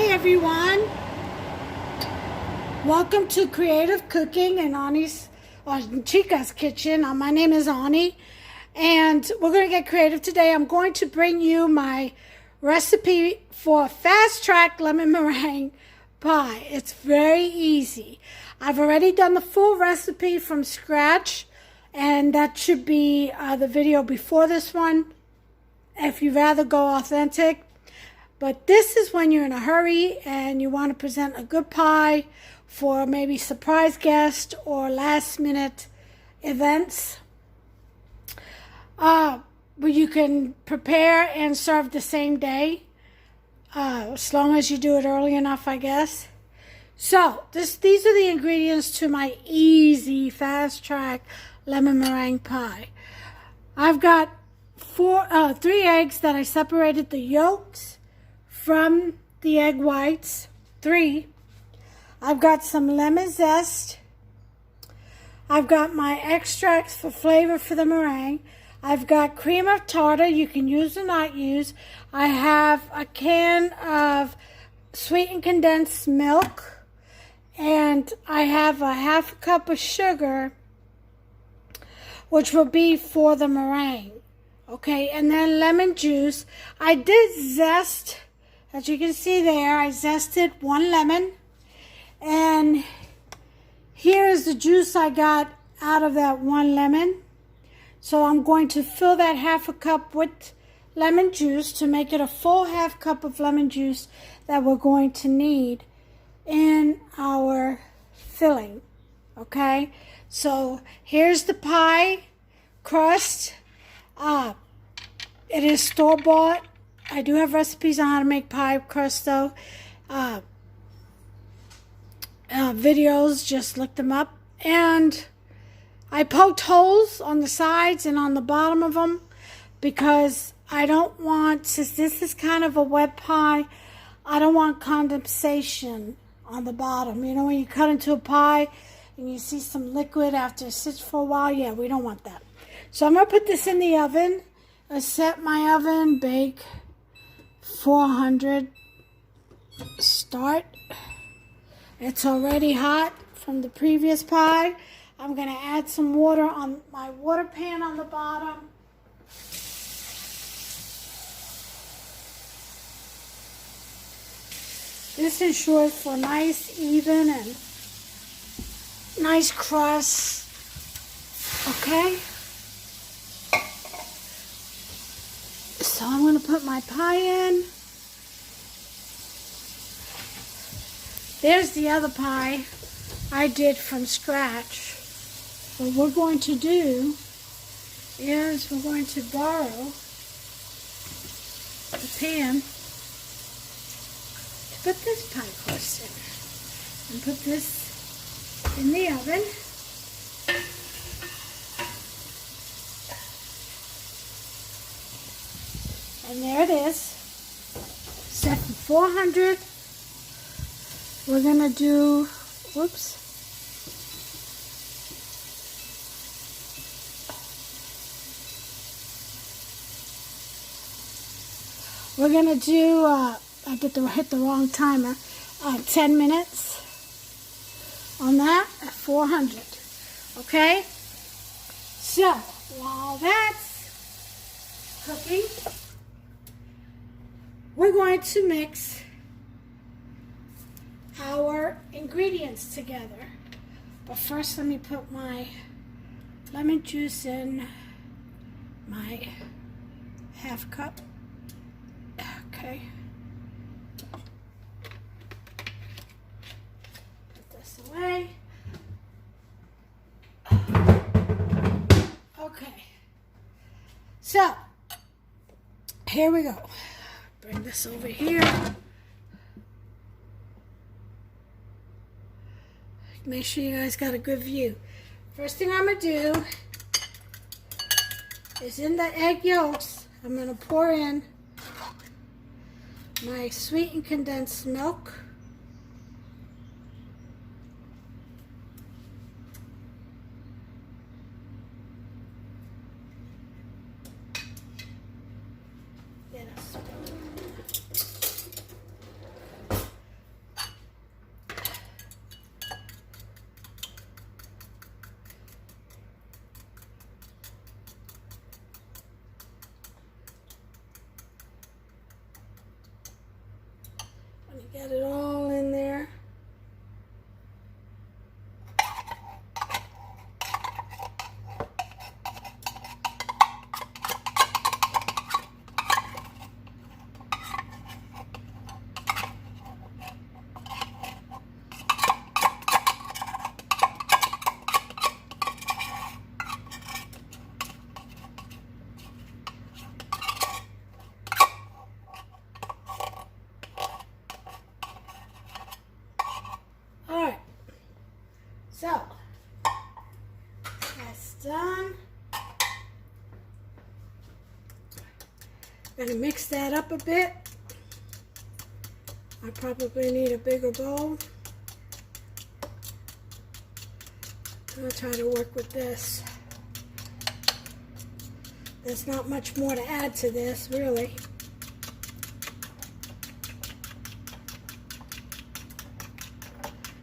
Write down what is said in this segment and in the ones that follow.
Hi everyone, welcome to Creative Cooking in Chica's Kitchen. My name is Ani and we're going to get creative today. I'm going to bring you my recipe for a fast track lemon meringue pie. It's very easy. I've already done the full recipe from scratch and that should be the video before this one if you'd rather go authentic. But this is when you're in a hurry and you want to present a good pie for maybe surprise guests or last minute events. But you can prepare and serve the same day, as long as you do it early enough, I guess. So these are the ingredients to my easy fast track lemon meringue pie. I've got 3 eggs that I separated the yolks from the egg whites, 3. I've got some lemon zest. I've got my extracts for flavor for the meringue. I've got cream of tartar, you can use or not use. I have a can of sweetened condensed milk, and I have a half a cup of sugar, which will be for the meringue. Okay, and then lemon juice. I did zest. As you can see there, I zested 1 lemon, and here is the juice I got out of that 1 lemon. So I'm going to fill that half a cup with lemon juice to make it a full half cup of lemon juice that we're going to need in our filling. Okay, so here's the pie crust. It is store-bought. I do have recipes on how to make pie crust though. Videos, just look them up. And I poked holes on the sides and on the bottom of them because I don't want, since this is kind of a wet pie, I don't want condensation on the bottom. You know, when you cut into a pie and you see some liquid after it sits for a while, yeah, we don't want that. So I'm going to put this in the oven. I set my oven, bake 400, start. It's already hot from the previous pie. I'm going to add some water on my water pan on the bottom. This ensures for nice, even, and nice crust. Okay? So I'm going to put my pie in. There's the other pie I did from scratch. What we're going to do is we're going to borrow the pan to put this pie crust in. And put this in the oven. And there it is, set for 400. We're gonna do, whoops. We're gonna do, I hit the wrong timer, 10 minutes on that at 400, okay? So, while that's cooking, we're going to mix our ingredients together. But first, let me put my lemon juice in my half cup. Okay. Put this away. Okay. So, here we go. Bring this over here. Make sure you guys got a good view. First thing I'm going to do is in the egg yolks, I'm going to pour in my sweetened condensed milk. Get it all in there. Alright, so that's done. Gonna mix that up a bit. I probably need a bigger bowl. I'll try to work with this. There's not much more to add to this, really.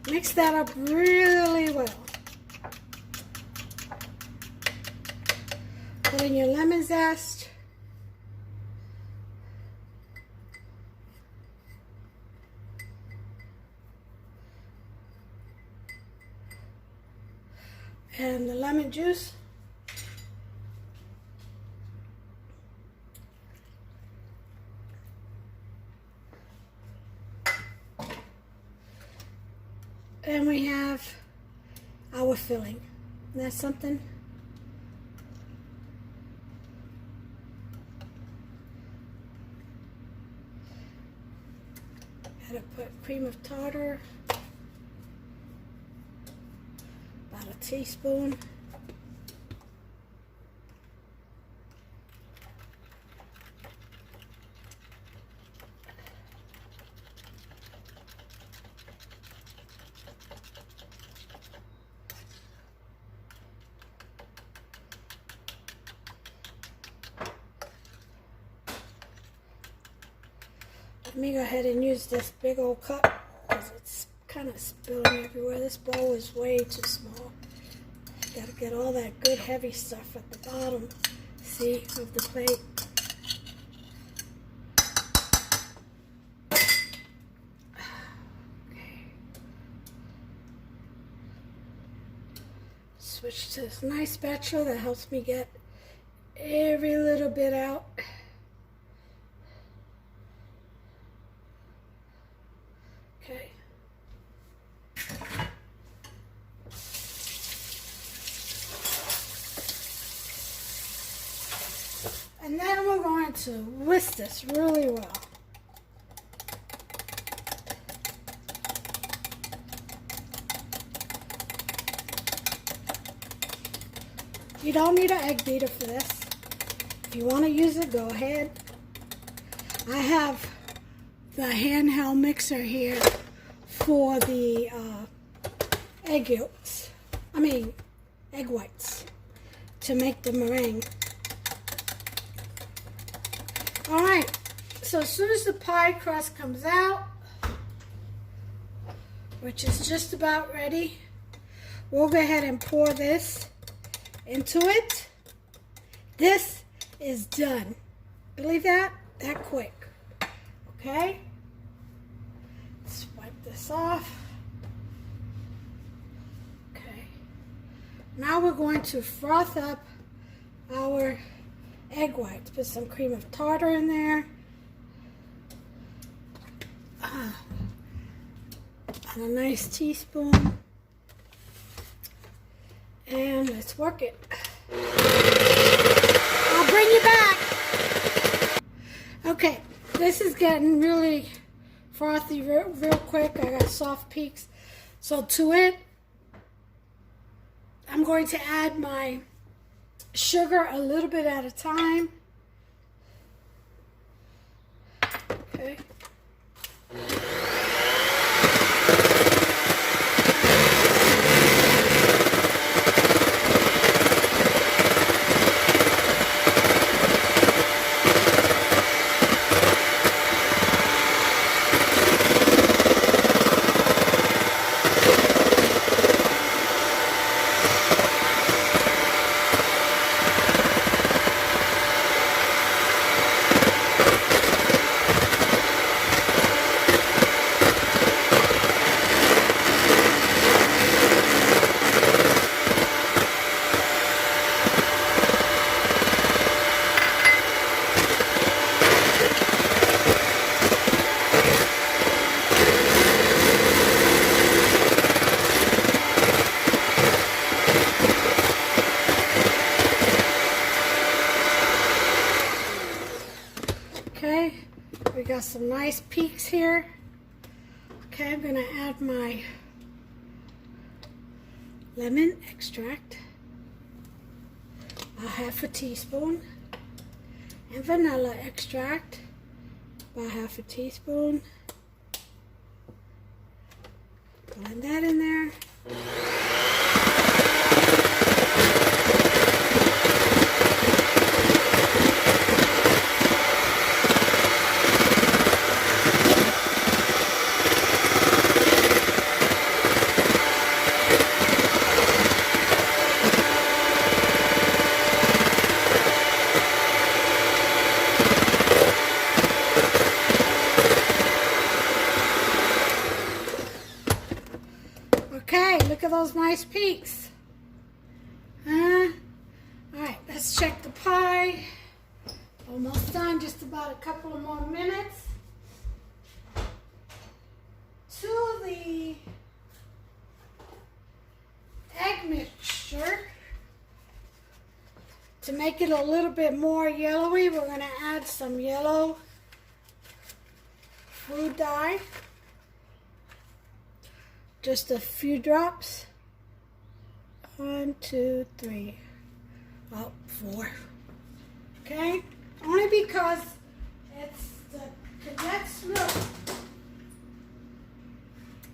Mix that up really well. Put in your lemon zest. And the lemon juice. And we have our filling. Isn't that something? Gotta put cream of tartar. About a teaspoon. Let me go ahead and use this big old cup because it's kind of spilling everywhere. This bowl is way too small. Got to get all that good heavy stuff at the bottom, see, of the plate. Okay. Switch to this nice spatula that helps me get every little bit out. Okay. And then we're going to whisk this really well. You don't need an egg beater for this. If you want to use it, go ahead. I have the handheld mixer here for the egg yolks. I mean, egg whites to make the meringue. All right, so as soon as the pie crust comes out, which is just about ready, we'll go ahead and pour this into it. This is done. Believe that? That quick. Okay? Let's wipe this off. Okay. Now we're going to froth up our egg whites. Put some cream of tartar in there. And a nice teaspoon. And let's work it. I'll bring you back. Okay, this is getting really frothy real quick. I got soft peaks. So to it, I'm going to add my sugar a little bit at a time. Okay. Okay, we got some nice peaks here. Okay, I'm gonna add my lemon extract, a half a teaspoon, and vanilla extract, about half a teaspoon. Blend that in there. Okay, look at those nice peaks. Alright, let's check the pie. Almost done, just about a couple of more minutes. To the egg mixture, to make it a little bit more yellowy, we're going to add some yellow food dye. Just a few drops. 1, 2, 3, about 4. Okay? Only because it's the condensed milk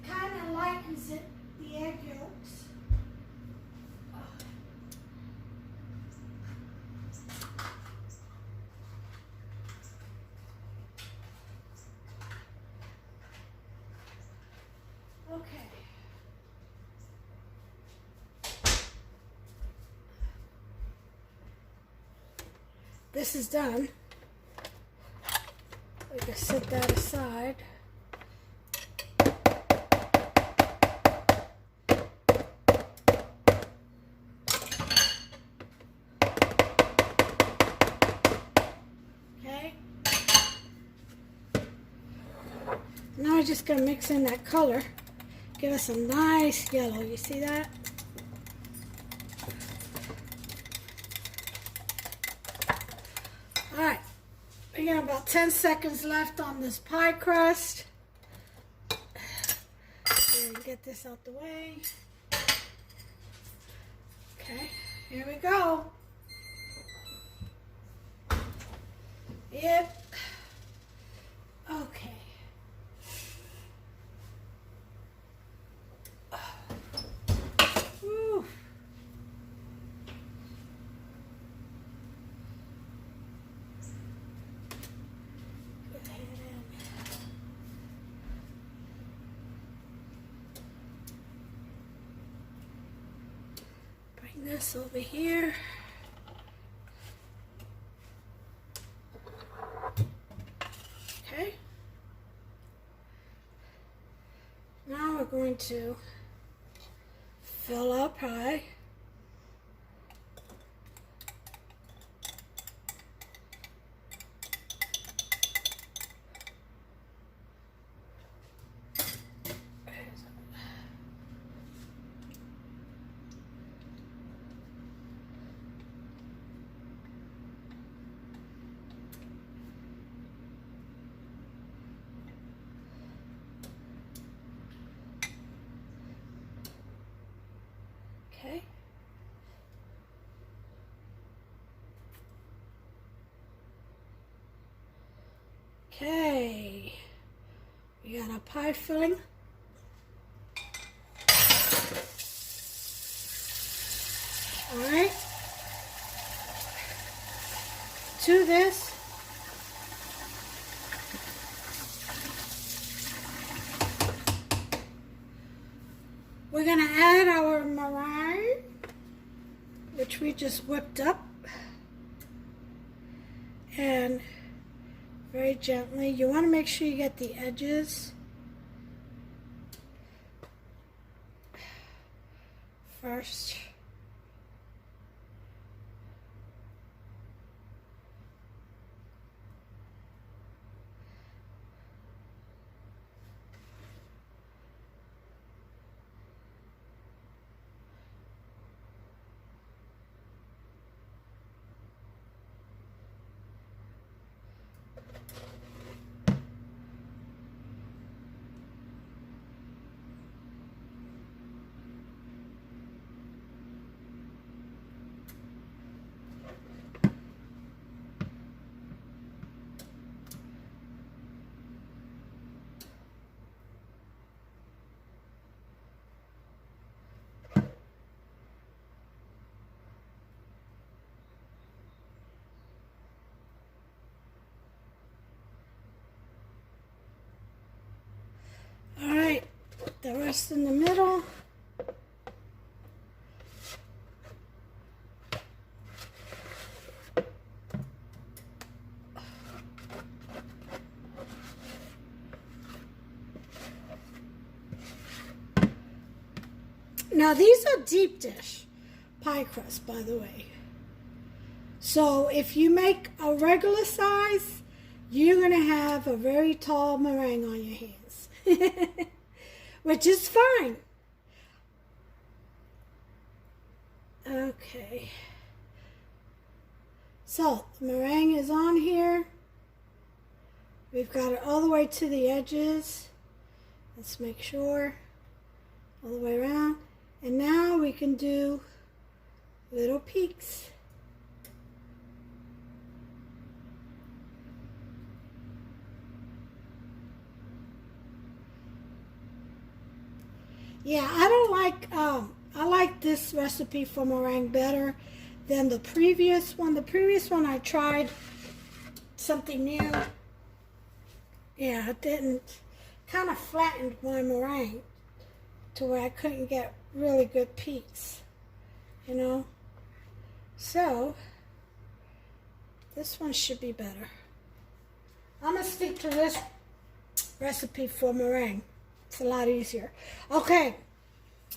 kind of lightens it, the egg yolks. Okay. This is done. We can set that aside. Okay. Now we're just going to mix in that color. Give us a nice yellow. You see that? Alright, we got about 10 seconds left on this pie crust. Get this out the way. Okay, here we go. Yep. Okay. Whew. Bring this over here. Okay. Now we're going to fill our pie. Okay. Okay. We got our pie filling. All right. To this, we're going to add our meringue, which we just whipped up, and very gently, you want to make sure you get the edges first. the rest in the middle. Now these are deep dish pie crust, by the way. So if you make a regular size, you're going to have a very tall meringue on your hands, which is fine. Okay. So the meringue is on here. We've got it all the way to the edges. Let's make sure. All the way around. And now we can do little peaks. Yeah, I like this recipe for meringue better than the previous one. The previous one I tried something new. Yeah, it didn't, kind of flattened my meringue to where I couldn't get really good peaks, you know. So this one should be better. I'm gonna stick to this recipe for meringue. It's a lot easier. Okay,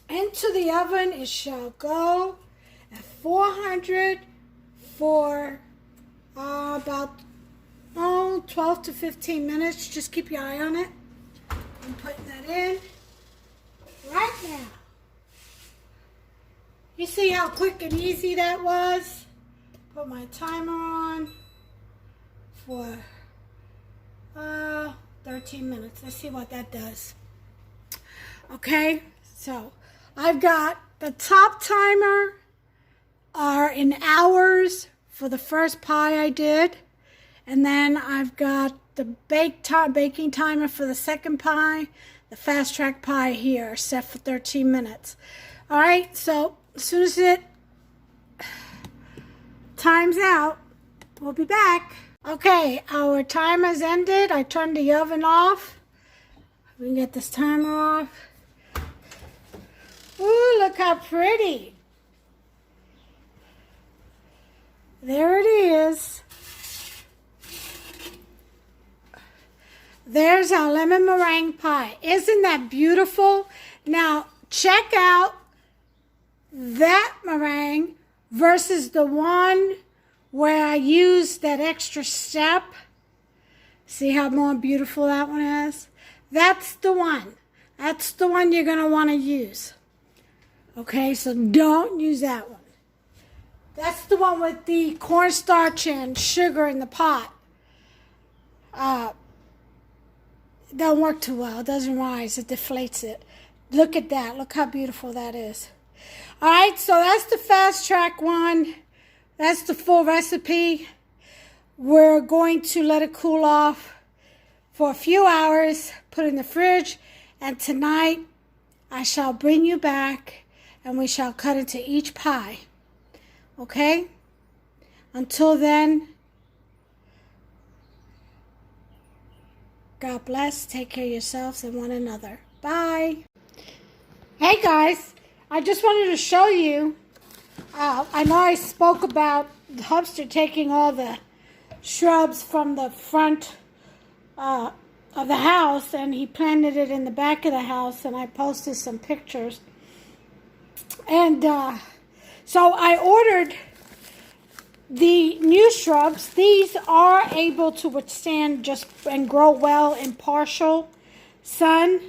into the oven it shall go at 400 for about 12 to 15 minutes. Just keep your eye on it. I'm putting that in right now. You see how quick and easy that was? Put my timer on for 13 minutes. Let's see what that does. Okay, so I've got the top timer are in hours for the first pie I did. And then I've got the baking timer for the second pie. The fast track pie here set for 13 minutes. All right, so as soon as it times out, we'll be back. Okay, our timer's ended. I turned the oven off. We can get this timer off. Ooh, look how pretty. There it is. There's our lemon meringue pie. Isn't that beautiful? Now, check out that meringue versus the one where I used that extra step. See how more beautiful that one is? That's the one. That's the one you're going to want to use. Okay, so don't use that one. That's the one with the cornstarch and sugar in the pot. It don't work too well. It doesn't rise. It deflates it. Look at that. Look how beautiful that is. All right, so that's the fast track one. That's the full recipe. We're going to let it cool off for a few hours, put it in the fridge, and tonight I shall bring you back and we shall cut into each pie. Okay? Until then, God bless. Take care of yourselves and one another. Bye. Hey guys, I just wanted to show you. I know I spoke about the Hubster taking all the shrubs from the front of the house, and he planted it in the back of the house, and I posted some pictures. And so I ordered the new shrubs. These are able to withstand and grow well in partial sun.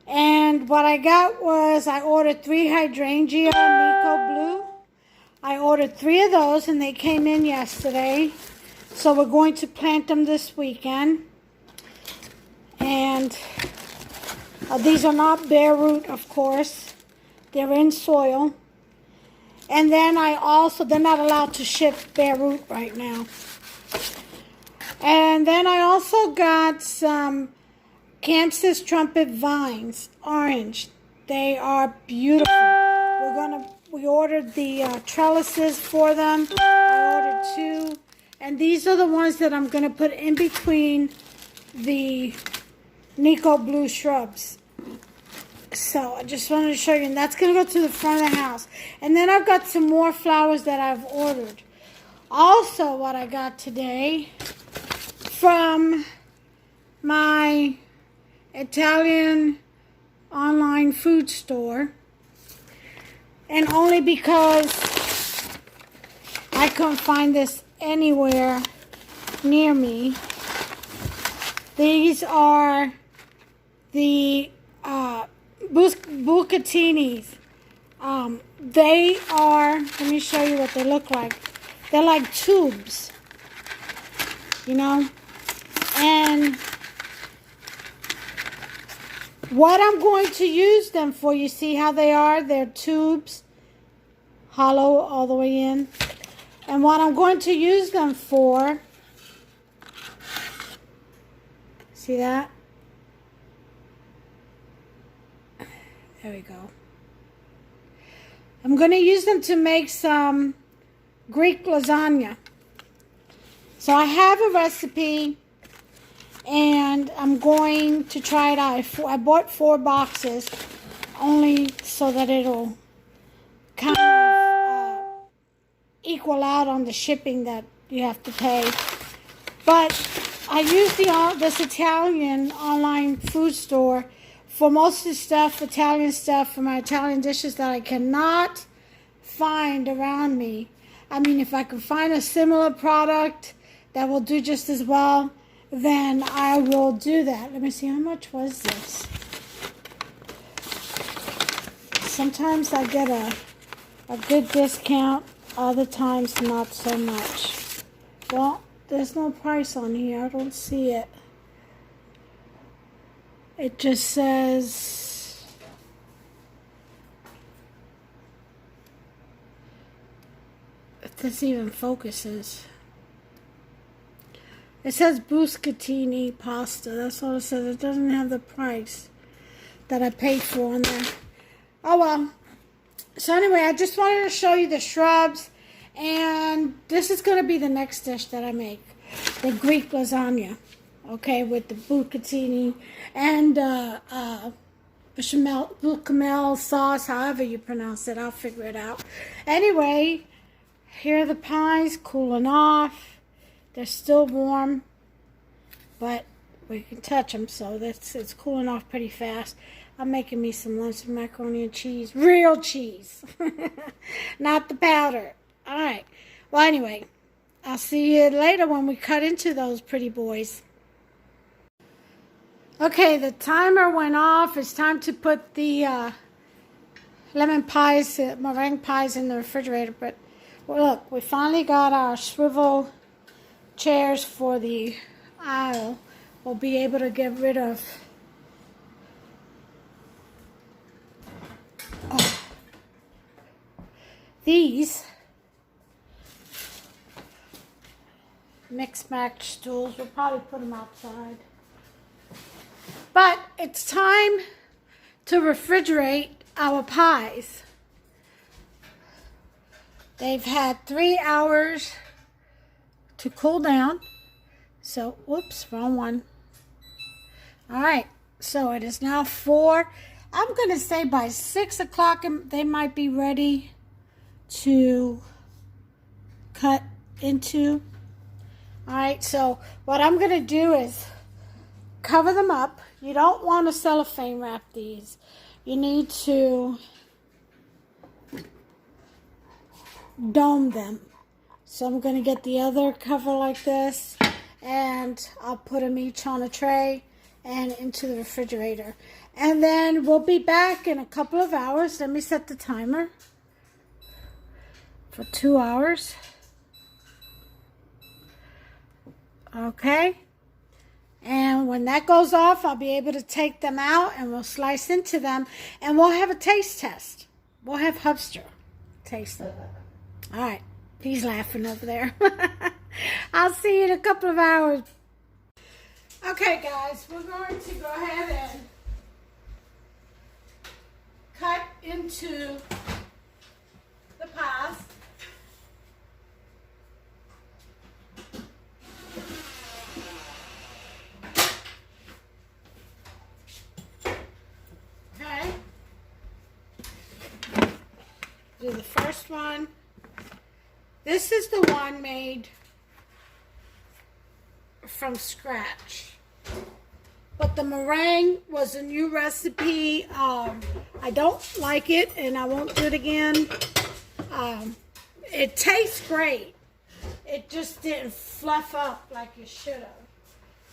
And what I got was I ordered 3 hydrangea Nico Blue. I ordered 3 of those and they came in yesterday. So we're going to plant them this weekend. And these are not bare root, of course. They're in soil. And then they're not allowed to ship bare root right now. And then I also got some Kansas trumpet vines, orange. They are beautiful. We ordered the trellises for them. I ordered 2. And these are the ones that I'm going to put in between the Nico Blue shrubs. So I just wanted to show you, and that's going to go to the front of the house. And then I've got some more flowers that I've ordered. Also, what I got today from my Italian online food store, and only because I couldn't find this anywhere near me. These are the bucatinis. They are, let me show you what they look like. They're like tubes, you know, and what I'm going to use them for, you see how they are? They're tubes, hollow all the way in. And what I'm going to use them for, see that? There we go. I'm going to use them to make some Greek lasagna. So I have a recipe, and I'm going to try it out. I bought 4 boxes only so that it'll kind of equal out on the shipping that you have to pay. But I use this Italian online food store for most of the stuff, Italian stuff, for my Italian dishes that I cannot find around me. I mean, if I can find a similar product that will do just as well, then I will do that. Let me see, how much was this? Sometimes I get a good discount, other times not so much. Well, there's no price on here. I don't see it. It just says if this even focuses. It says Buscatini pasta. That's all it says. It doesn't have the price that I paid for on there. Oh well. So anyway, I just wanted to show you the shrubs, and this is going to be the next dish that I make, the Greek lasagna. Okay, with the bucatini and bechamel sauce, however you pronounce it. I'll figure it out. Anyway, here are the pies cooling off. They're still warm, but we can touch them, so it's cooling off pretty fast. I'm making me some lunch with macaroni and cheese. Real cheese. Not the powder. All right. Well, anyway, I'll see you later when we cut into those pretty boys. Okay, the timer went off. It's time to put the lemon pies, meringue pies in the refrigerator. But well, look, we finally got our swivel chairs for the aisle. We'll be able to get rid of these mix-match stools. We'll probably put them outside. But it's time to refrigerate our pies. They've had 3 hours to cool down. So, whoops, wrong one. All right, so it is now 4. I'm going to say by 6 o'clock they might be ready to cut into. All right, so what I'm going to do is cover them up. You don't want to cellophane wrap these. You need to dome them. So I'm going to get the other cover like this, and I'll put them each on a tray and into the refrigerator. And then we'll be back in a couple of hours. Let me set the timer for 2 hours. Okay. And when that goes off, I'll be able to take them out and we'll slice into them, and we'll have a taste test. We'll have Hubster taste them. All right. He's laughing over there. I'll see you in a couple of hours. Okay, guys, we're going to go ahead and cut into the pies. Okay. do the first one. This is the one made from scratch. But the meringue was a new recipe. I don't like it, and I won't do it again. It tastes great. It just didn't fluff up like it should have.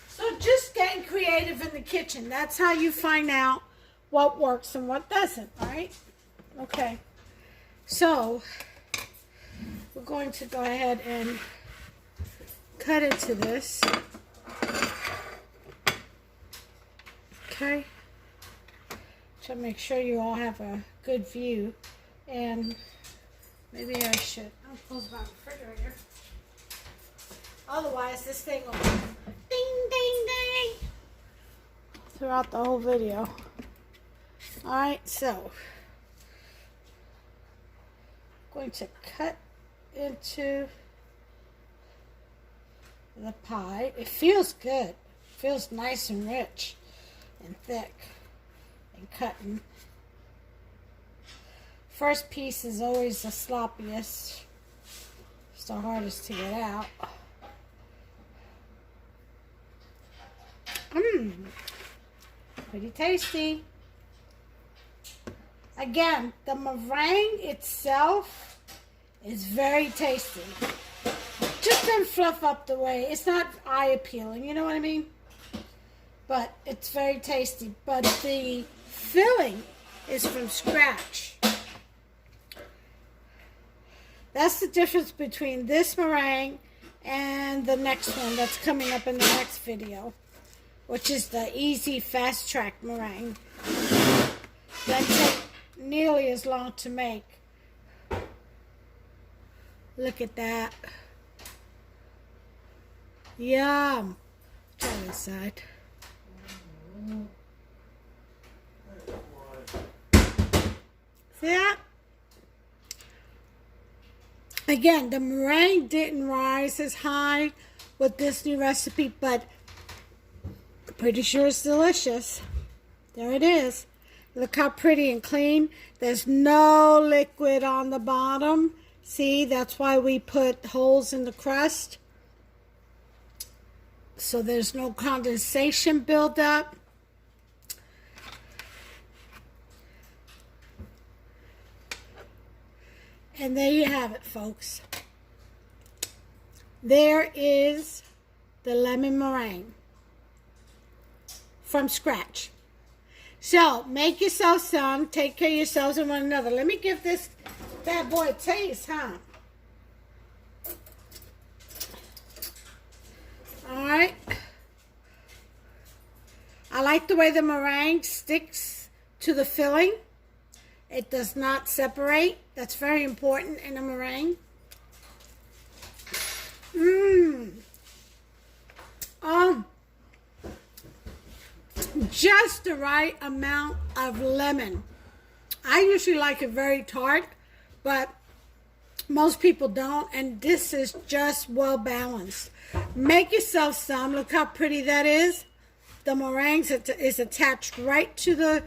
So just getting creative in the kitchen. That's how you find out what works and what doesn't, right? Okay. So we're going to go ahead and cut into this. Okay. To make sure you all have a good view. And maybe I should. I'll close my refrigerator. Otherwise, this thing will ding, ding, ding throughout the whole video. Alright, so I'm going to cut into the pie. It feels good. It feels nice and rich and thick and cutting. First piece is always the sloppiest. It's the hardest to get out. Pretty tasty. Again, the meringue itself is very tasty. Just doesn't fluff up the way. It's not eye appealing, you know what I mean? But it's very tasty. But the filling is from scratch. That's the difference between this meringue and the next one that's coming up in the next video, which is the easy fast track meringue. That takes nearly as long to make. Look at that. Yum. Try this side. See that? Again, the meringue didn't rise as high with this new recipe, but I'm pretty sure it's delicious. There it is. Look how pretty and clean. There's no liquid on the bottom. See, that's why we put holes in the crust. So there's no condensation buildup. And there you have it, folks. There is the lemon meringue from scratch. So, make yourself some. Take care of yourselves and one another. Let me give this bad boy a taste, huh? Alright. I like the way the meringue sticks to the filling. It does not separate. That's very important in a meringue. Just the right amount of lemon. I usually like it very tart, but most people don't, and this is just well balanced. Make yourself some. Look how pretty that is. The meringue is attached right to the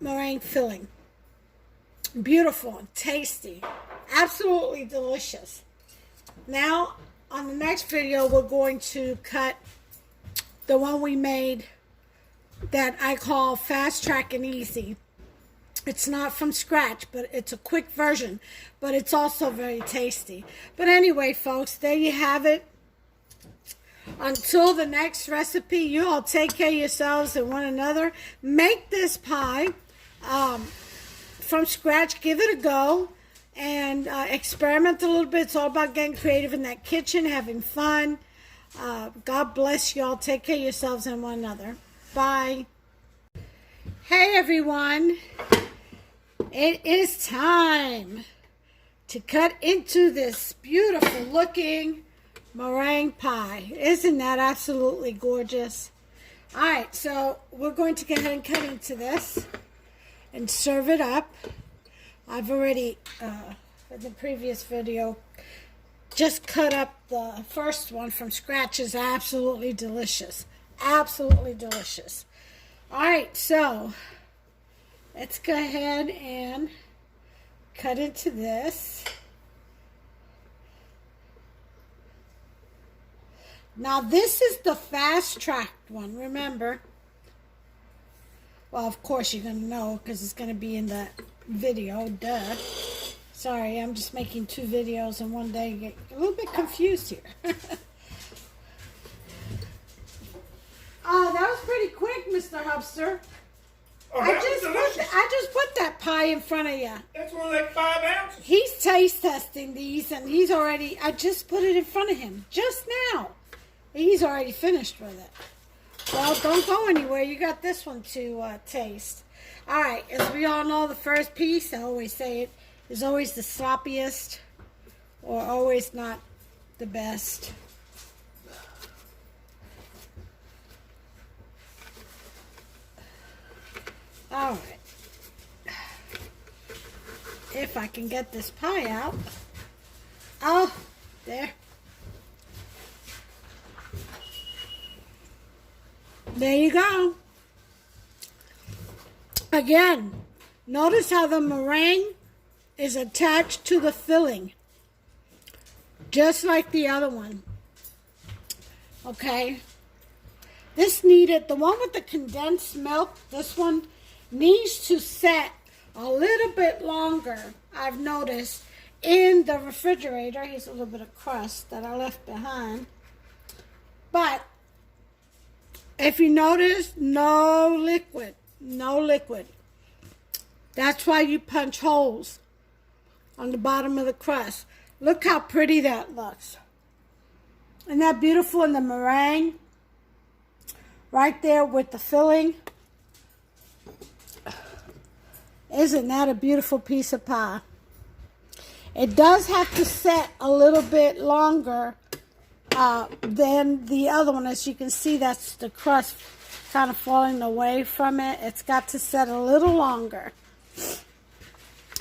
meringue filling. Beautiful and tasty. Absolutely delicious. Now, on the next video, we're going to cut the one we made that I call Fast Track and Easy. It's not from scratch, but it's a quick version, but it's also very tasty. But anyway, folks, there you have it. Until the next recipe, you all take care of yourselves and one another. Make this pie from scratch. Give it a go and experiment a little bit. It's all about getting creative in that kitchen, having fun. God bless you all. Take care of yourselves and one another. Bye. Hey, everyone. It is time to cut into this beautiful looking meringue pie. Isn't that absolutely gorgeous? All right, so we're going to go ahead and cut into this and serve it up. I've already, in the previous video, just cut up the first one from scratch. Is absolutely delicious. Absolutely delicious. All right, so let's go ahead and cut into this. Now this is the fast tracked one, remember. Well, of course you're going to know because it's going to be in the video, duh. Sorry, I'm just making 2 videos in one day. Get a little bit confused here. Oh, that was pretty quick, Mr. Hubster. Oh, I just put that pie in front of you. That's only like 5 ounces. He's taste testing these, and I just put it in front of him just now. He's already finished with it. Well, don't go anywhere. You got this one to taste. All right, as we all know, the first piece, I always say it, is always the sloppiest or always not the best. All right. If I can get this pie out. Oh, there. There you go. Again, notice how the meringue is attached to the filling. Just like the other one. Okay. This needed, the one with the condensed milk, this one needs to set a little bit longer, I've noticed, in the refrigerator. Here's a little bit of crust that I left behind. But if you notice, no liquid. No liquid. That's why you punch holes on the bottom of the crust. Look how pretty that looks. Isn't that beautiful in the meringue? Right there with the filling. Isn't that a beautiful piece of pie? It does have to set a little bit longer than the other one. As you can see, that's the crust kind of falling away from it. It's got to set a little longer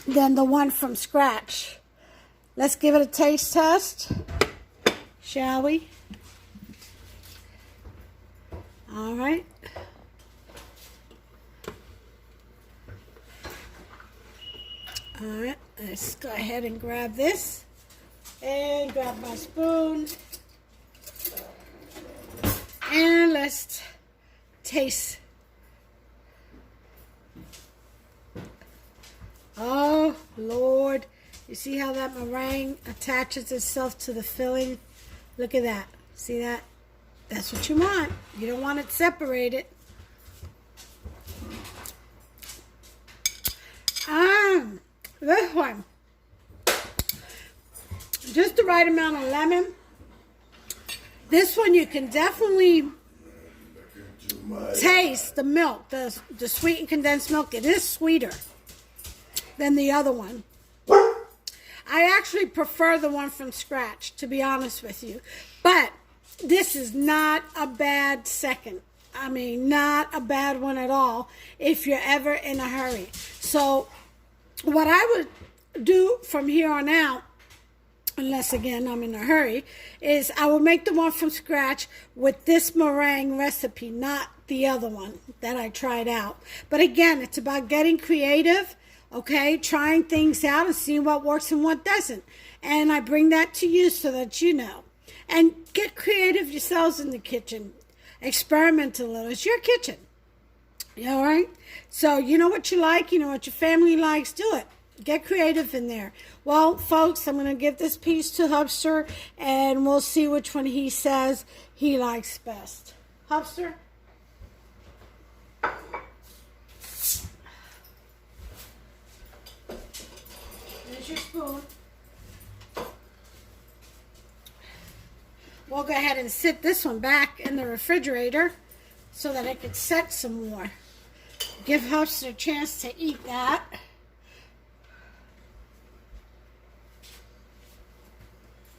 than the one from scratch. Let's give it a taste test, shall we? All right. All right, let's go ahead and grab this and grab my spoon. And let's taste. Oh, Lord. You see how that meringue attaches itself to the filling? Look at that. See that? That's what you want. You don't want it separated. This one. Just the right amount of lemon. This one you can definitely taste the milk, the sweetened condensed milk. It is sweeter than the other one. I actually prefer the one from scratch, to be honest with you. But this is not a bad second. I mean, not a bad one at all if you're ever in a hurry. So what I would do from here on out, unless again I'm in a hurry, is I will make the one from scratch with this meringue recipe, not the other one that I tried out. But again, it's about getting creative, okay, trying things out and seeing what works and what doesn't. And I bring that to you so that you know. And get creative yourselves in the kitchen. Experiment a little. It's your kitchen. All right? So you know what you like, you know what your family likes, do it. Get creative in there. Well, folks, I'm going to give this piece to Hubster, and we'll see which one he says he likes best. Hubster? There's your spoon. We'll go ahead and sit this one back in the refrigerator so that it can set some more. Give Hubster a chance to eat that.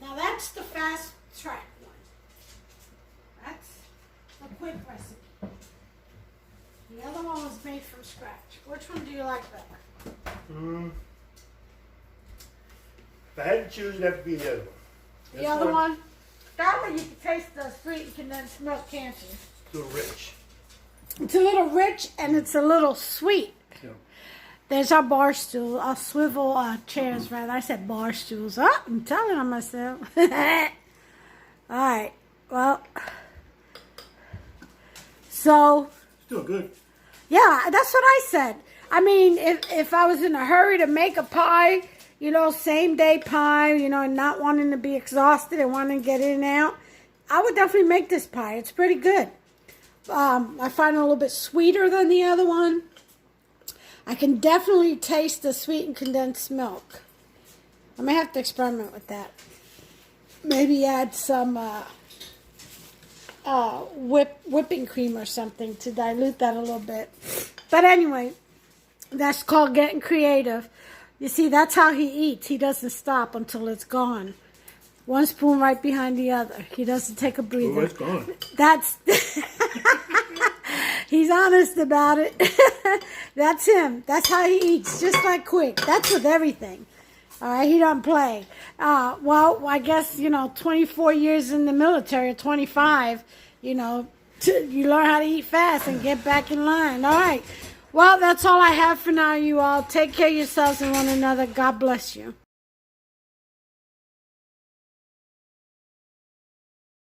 Now that's the fast track one. That's the quick recipe. The other one was made from scratch. Which one do you like better? If I had to choose, it'd have to be the other one. The other one? That way you can taste the sweet condensed milk, can't you? It's a little rich. It's a little rich and it's a little sweet. Yeah. There's our bar stool, our swivel chairs, rather. I said bar stools. Oh, I'm telling on myself. All right. Well, so. Still good. Yeah, that's what I said. I mean, if I was in a hurry to make a pie, you know, same day pie, you know, and not wanting to be exhausted and wanting to get in and out, I would definitely make this pie. It's pretty good. I find it a little bit sweeter than the other one. I can definitely taste the sweetened condensed milk. I may have to experiment with that. Maybe add some whipping cream or something to dilute that a little bit. But anyway, that's called getting creative. You see, that's how he eats. He doesn't stop until it's gone. One spoon right behind the other. He doesn't take a breather. Oh, it's gone. That's... He's honest about it. That's him. That's how he eats, just like quick. That's with everything. All right, he don't play. Well, I guess, you know, 24 years in the military, or 25, you know, you learn how to eat fast and get back in line. All right. Well, that's all I have for now, you all. Take care of yourselves and one another. God bless you.